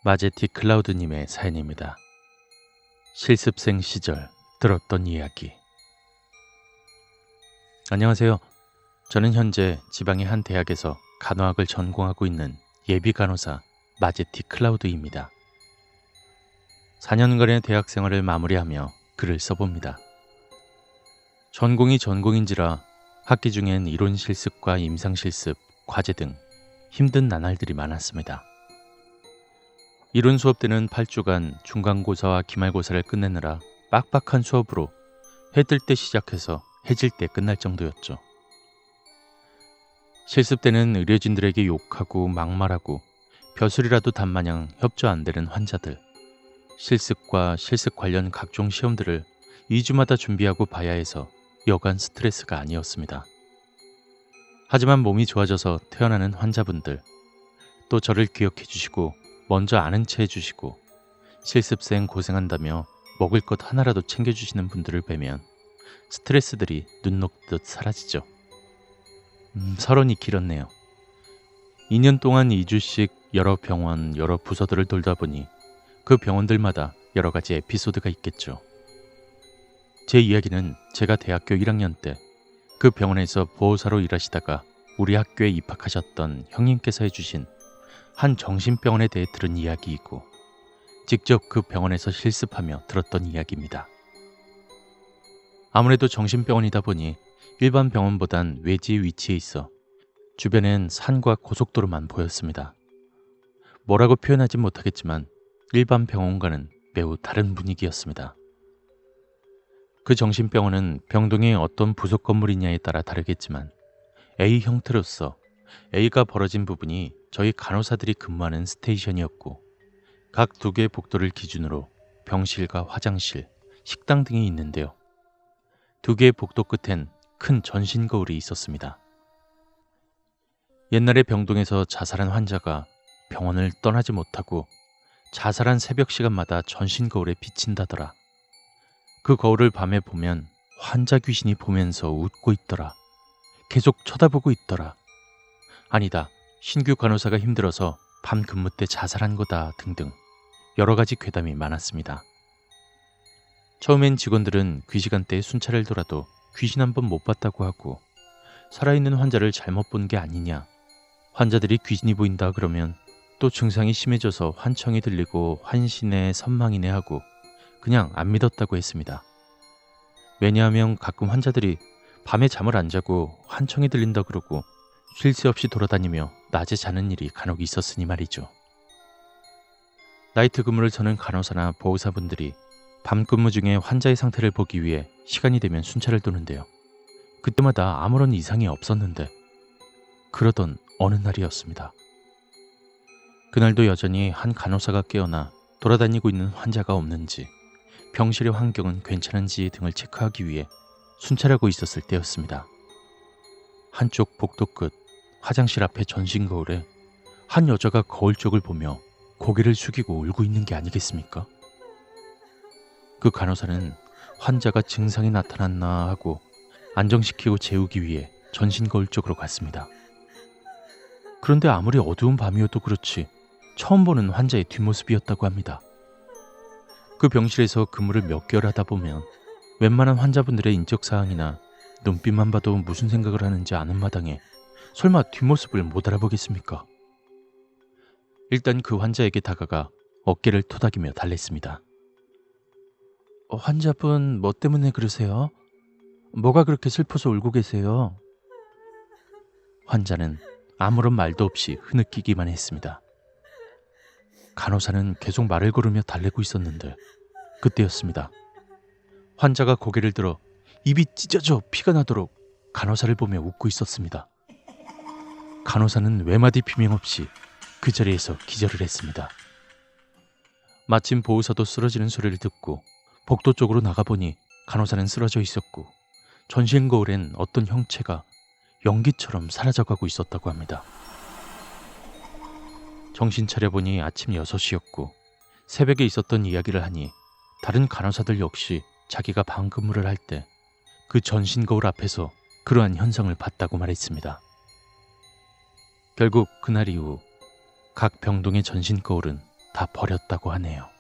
마제티 클라우드님의 사연입니다. 실습생 시절 들었던 이야기. 안녕하세요. 저는 현재 지방의 한 대학에서 간호학을 전공하고 있는 예비 간호사 마제티 클라우드입니다. 4년간의 대학 생활을 마무리하며 글을 써봅니다. 전공이 전공인지라 학기 중엔 이론 실습과 임상 실습, 과제 등 힘든 나날들이 많았습니다. 이론 수업 때는 8주간 중간고사와 기말고사를 끝내느라 빡빡한 수업으로 해 뜰 때 시작해서 해질 때 끝날 정도였죠. 실습 때는 의료진들에게 욕하고 막말하고 벼슬이라도 단마냥 협조 안 되는 환자들, 실습과 실습 관련 각종 시험들을 2주마다 준비하고 봐야 해서 여간 스트레스가 아니었습니다. 하지만 몸이 좋아져서 퇴원하는 환자분들, 또 저를 기억해 주시고 먼저 아는 체 해주시고 실습생 고생한다며 먹을 것 하나라도 챙겨주시는 분들을 뵈면 스트레스들이 눈 녹듯 사라지죠. 서론이 길었네요. 2년 동안 2주씩 여러 병원, 여러 부서들을 돌다 보니 그 병원들마다 여러 가지 에피소드가 있겠죠. 제 이야기는 제가 대학교 1학년 때 그 병원에서 보호사로 일하시다가 우리 학교에 입학하셨던 형님께서 해주신 한 정신병원에 대해 들은 이야기이고 직접 그 병원에서 실습하며 들었던 이야기입니다. 아무래도 정신병원이다 보니 일반 병원보단 외지의 위치에 있어 주변엔 산과 고속도로만 보였습니다. 뭐라고 표현하진 못하겠지만 일반 병원과는 매우 다른 분위기였습니다. 그 정신병원은 병동이 어떤 부속 건물이냐에 따라 다르겠지만 A 형태로서 A가 벌어진 부분이 저희 간호사들이 근무하는 스테이션이었고 각 2개의 복도를 기준으로 병실과 화장실, 식당 등이 있는데요. 2개의 복도 끝엔 큰 전신 거울이 있었습니다. 옛날에 병동에서 자살한 환자가 병원을 떠나지 못하고 자살한 새벽 시간마다 전신 거울에 비친다더라. 그 거울을 밤에 보면 환자 귀신이 보면서 웃고 있더라. 계속 쳐다보고 있더라. 아니다, 신규 간호사가 힘들어서 밤 근무 때 자살한 거다 등등 여러 가지 괴담이 많았습니다. 처음엔 직원들은 그 시간대에 순찰을 돌아도 귀신 한 번 못 봤다고 하고 살아있는 환자를 잘못 본 게 아니냐, 환자들이 귀신이 보인다 그러면 또 증상이 심해져서 환청이 들리고 환시네 선망이네 하고 그냥 안 믿었다고 했습니다. 왜냐하면 가끔 환자들이 밤에 잠을 안 자고 환청이 들린다 그러고 쉴 새 없이 돌아다니며 낮에 자는 일이 간혹 있었으니 말이죠. 나이트 근무를 서는 간호사나 보호사분들이 밤 근무 중에 환자의 상태를 보기 위해 시간이 되면 순찰을 도는데요. 그때마다 아무런 이상이 없었는데 그러던 어느 날이었습니다. 그날도 여전히 한 간호사가 깨어나 돌아다니고 있는 환자가 없는지, 병실의 환경은 괜찮은지 등을 체크하기 위해 순찰하고 있었을 때였습니다. 한쪽 복도 끝 화장실 앞에 전신 거울에 한 여자가 거울 쪽을 보며 고개를 숙이고 울고 있는 게 아니겠습니까? 그 간호사는 환자가 증상이 나타났나 하고 안정시키고 재우기 위해 전신 거울 쪽으로 갔습니다. 그런데 아무리 어두운 밤이어도 그렇지 처음 보는 환자의 뒷모습이었다고 합니다. 그 병실에서 근무를 몇 개월 하다 보면 웬만한 환자분들의 인적사항이나 눈빛만 봐도 무슨 생각을 하는지 아는 마당에 설마 뒷모습을 못 알아보겠습니까? 일단 그 환자에게 다가가 어깨를 토닥이며 달랬습니다. 환자분 뭐 때문에 그러세요? 뭐가 그렇게 슬퍼서 울고 계세요? 환자는 아무런 말도 없이 흐느끼기만 했습니다. 간호사는 계속 말을 걸으며 달래고 있었는데 그때였습니다. 환자가 고개를 들어 입이 찢어져 피가 나도록 간호사를 보며 웃고 있었습니다. 간호사는 외마디 비명 없이 그 자리에서 기절을 했습니다. 마침 보호사도 쓰러지는 소리를 듣고 복도 쪽으로 나가보니 간호사는 쓰러져 있었고 전신 거울엔 어떤 형체가 연기처럼 사라져가고 있었다고 합니다. 정신 차려보니 아침 6시였고 새벽에 있었던 이야기를 하니 다른 간호사들 역시 자기가 방 근무를 할 때 그 전신 거울 앞에서 그러한 현상을 봤다고 말했습니다. 결국 그날 이후 각 병동의 전신 거울은 다 버렸다고 하네요.